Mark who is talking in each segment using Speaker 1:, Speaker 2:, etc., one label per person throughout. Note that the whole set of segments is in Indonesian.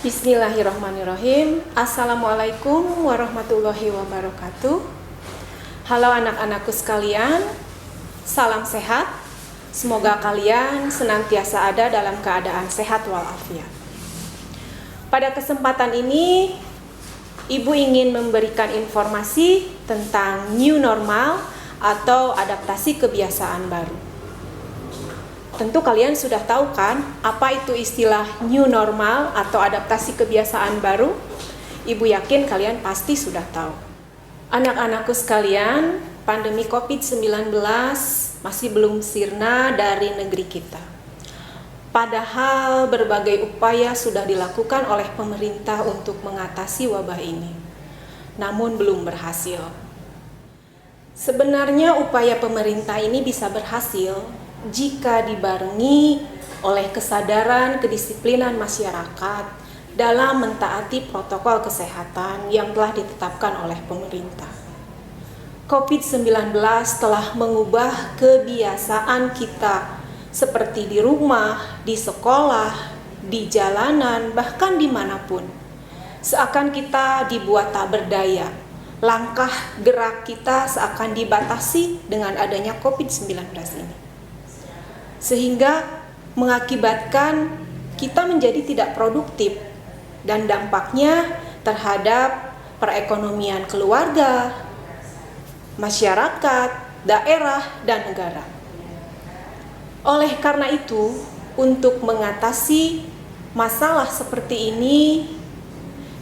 Speaker 1: Bismillahirrahmanirrahim. Assalamualaikum warahmatullahi wabarakatuh. Halo anak-anakku sekalian, salam sehat. Semoga kalian senantiasa ada dalam keadaan sehat walafiat. Pada kesempatan ini, Ibu ingin memberikan informasi tentang new normal atau adaptasi kebiasaan baru. Tentu kalian sudah tahu kan apa itu istilah new normal atau adaptasi kebiasaan baru? Ibu yakin kalian pasti sudah tahu. Anak-anakku sekalian, pandemi COVID-19 masih belum sirna dari negeri kita. Padahal berbagai upaya sudah dilakukan oleh pemerintah untuk mengatasi wabah ini. Namun belum berhasil. Sebenarnya upaya pemerintah ini bisa berhasil jika dibarengi oleh kesadaran kedisiplinan masyarakat dalam mentaati protokol kesehatan yang telah ditetapkan oleh pemerintah. COVID-19 telah mengubah kebiasaan kita seperti di rumah, di sekolah, di jalanan, bahkan dimanapun. Seakan kita dibuat tak berdaya. Langkah gerak kita seakan dibatasi dengan adanya COVID-19 ini. Sehingga mengakibatkan kita menjadi tidak produktif dan dampaknya terhadap perekonomian keluarga, masyarakat, daerah, dan negara. Oleh karena itu, untuk mengatasi masalah seperti ini,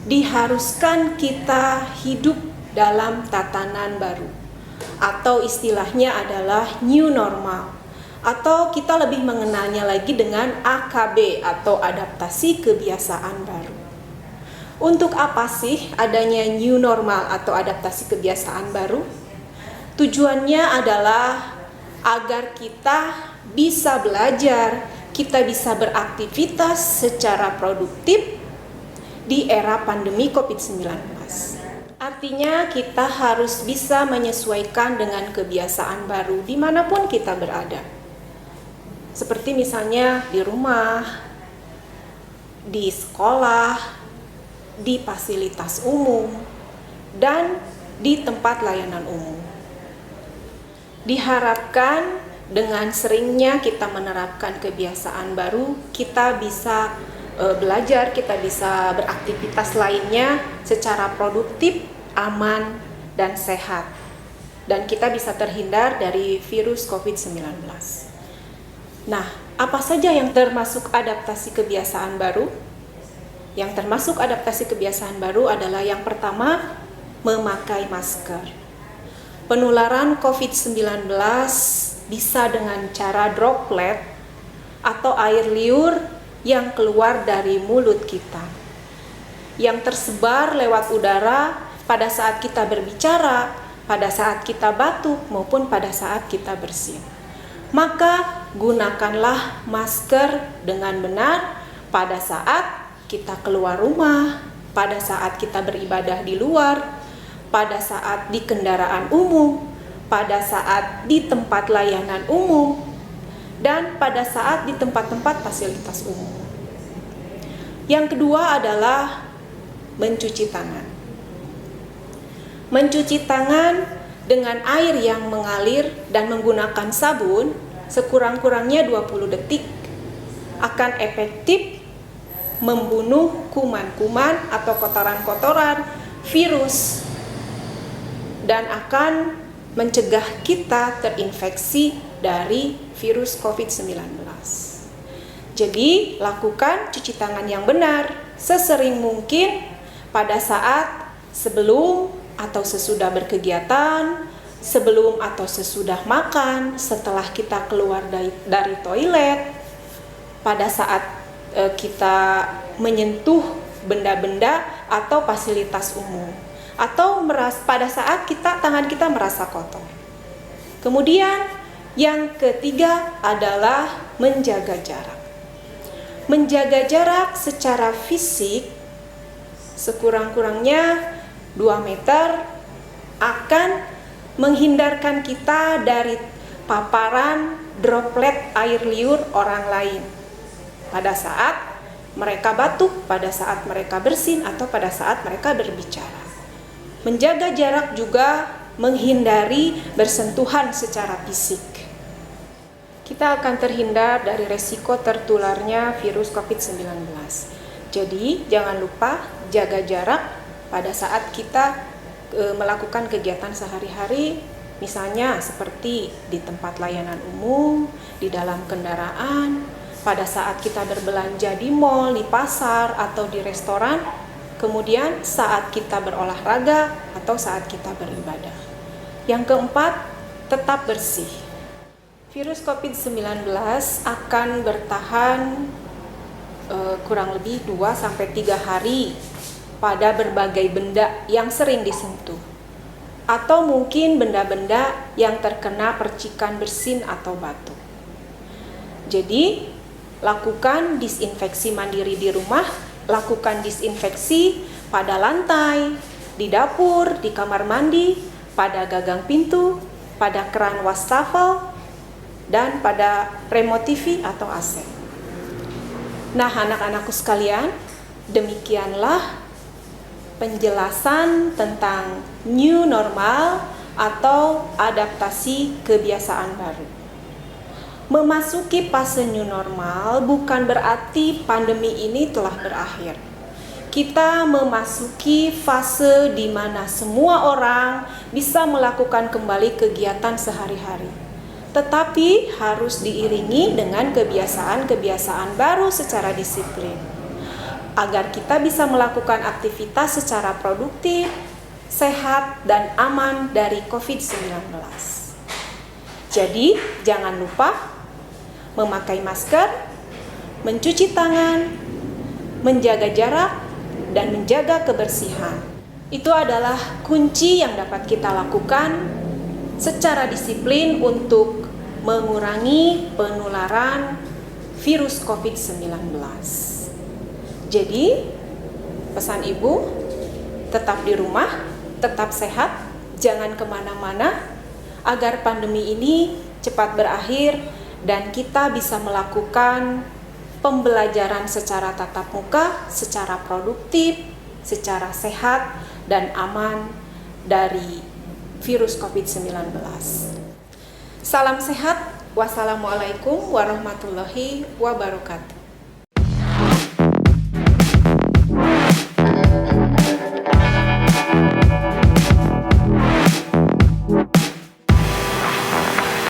Speaker 1: diharuskan kita hidup dalam tatanan baru, atau istilahnya adalah new normal. Atau kita lebih mengenalnya lagi dengan AKB atau adaptasi kebiasaan baru. Untuk apa sih adanya new normal atau adaptasi kebiasaan baru? Tujuannya adalah agar kita bisa belajar, kita bisa beraktivitas secara produktif di era pandemi COVID-19. Artinya kita harus bisa menyesuaikan dengan kebiasaan baru dimanapun kita berada. Seperti misalnya di rumah, di sekolah, di fasilitas umum, dan di tempat layanan umum. Diharapkan dengan seringnya kita menerapkan kebiasaan baru, kita bisa belajar, kita bisa beraktivitas lainnya secara produktif, aman, dan sehat. Dan kita bisa terhindar dari virus COVID-19. Nah, apa saja yang termasuk adaptasi kebiasaan baru? Yang termasuk adaptasi kebiasaan baru adalah yang pertama, memakai masker. Penularan COVID-19 bisa dengan cara droplet atau air liur yang keluar dari mulut kita, yang tersebar lewat udara pada saat kita berbicara, pada saat kita batuk, maupun pada saat kita bersin. Maka gunakanlah masker dengan benar pada saat kita keluar rumah, pada saat kita beribadah di luar, pada saat di kendaraan umum, pada saat di tempat layanan umum, dan pada saat di tempat-tempat fasilitas umum. Yang kedua adalah mencuci tangan. Mencuci tangan dengan air yang mengalir dan menggunakan sabun sekurang-kurangnya 20 detik akan efektif membunuh kuman-kuman atau kotoran-kotoran virus dan akan mencegah kita terinfeksi dari virus COVID-19. Jadi, lakukan cuci tangan yang benar sesering mungkin pada saat sebelum atau sesudah berkegiatan, sebelum atau sesudah makan, setelah kita keluar dari toilet, pada saat kita menyentuh benda-benda atau fasilitas umum, atau pada saat tangan kita merasa kotor. Kemudian yang ketiga adalah menjaga jarak. Menjaga jarak secara fisik sekurang-kurangnya 2 meter akan menghindarkan kita dari paparan droplet air liur orang lain pada saat mereka batuk, pada saat mereka bersin, atau pada saat mereka berbicara. Menjaga jarak juga menghindari bersentuhan secara fisik. Kita akan terhindar dari resiko tertularnya virus COVID-19. Jadi, jangan lupa jaga jarak pada saat kita melakukan kegiatan sehari-hari, misalnya seperti di tempat layanan umum, di dalam kendaraan, pada saat kita berbelanja di mal, di pasar, atau di restoran, kemudian saat kita berolahraga atau saat kita beribadah. Yang keempat, tetap bersih. Virus COVID-19 akan bertahan kurang lebih 2-3 hari pada berbagai benda yang sering disentuh, atau mungkin benda-benda yang terkena percikan bersin atau batuk. Jadi, lakukan disinfeksi mandiri di rumah, lakukan disinfeksi pada lantai, di dapur, di kamar mandi, pada gagang pintu, pada keran wastafel, dan pada remote TV atau AC. Nah, anak-anakku sekalian, demikianlah penjelasan tentang new normal atau adaptasi kebiasaan baru. Memasuki fase new normal bukan berarti pandemi ini telah berakhir. Kita memasuki fase di mana semua orang bisa melakukan kembali kegiatan sehari-hari. Tetapi harus diiringi dengan kebiasaan-kebiasaan baru secara disiplin, agar kita bisa melakukan aktivitas secara produktif, sehat, dan aman dari COVID-19. Jadi, jangan lupa memakai masker, mencuci tangan, menjaga jarak, dan menjaga kebersihan. Itu adalah kunci yang dapat kita lakukan secara disiplin untuk mengurangi penularan virus COVID-19. Jadi, pesan ibu, tetap di rumah, tetap sehat, jangan kemana-mana, agar pandemi ini cepat berakhir dan kita bisa melakukan pembelajaran secara tatap muka, secara produktif, secara sehat, dan aman dari virus COVID-19. Salam sehat, wassalamualaikum warahmatullahi wabarakatuh.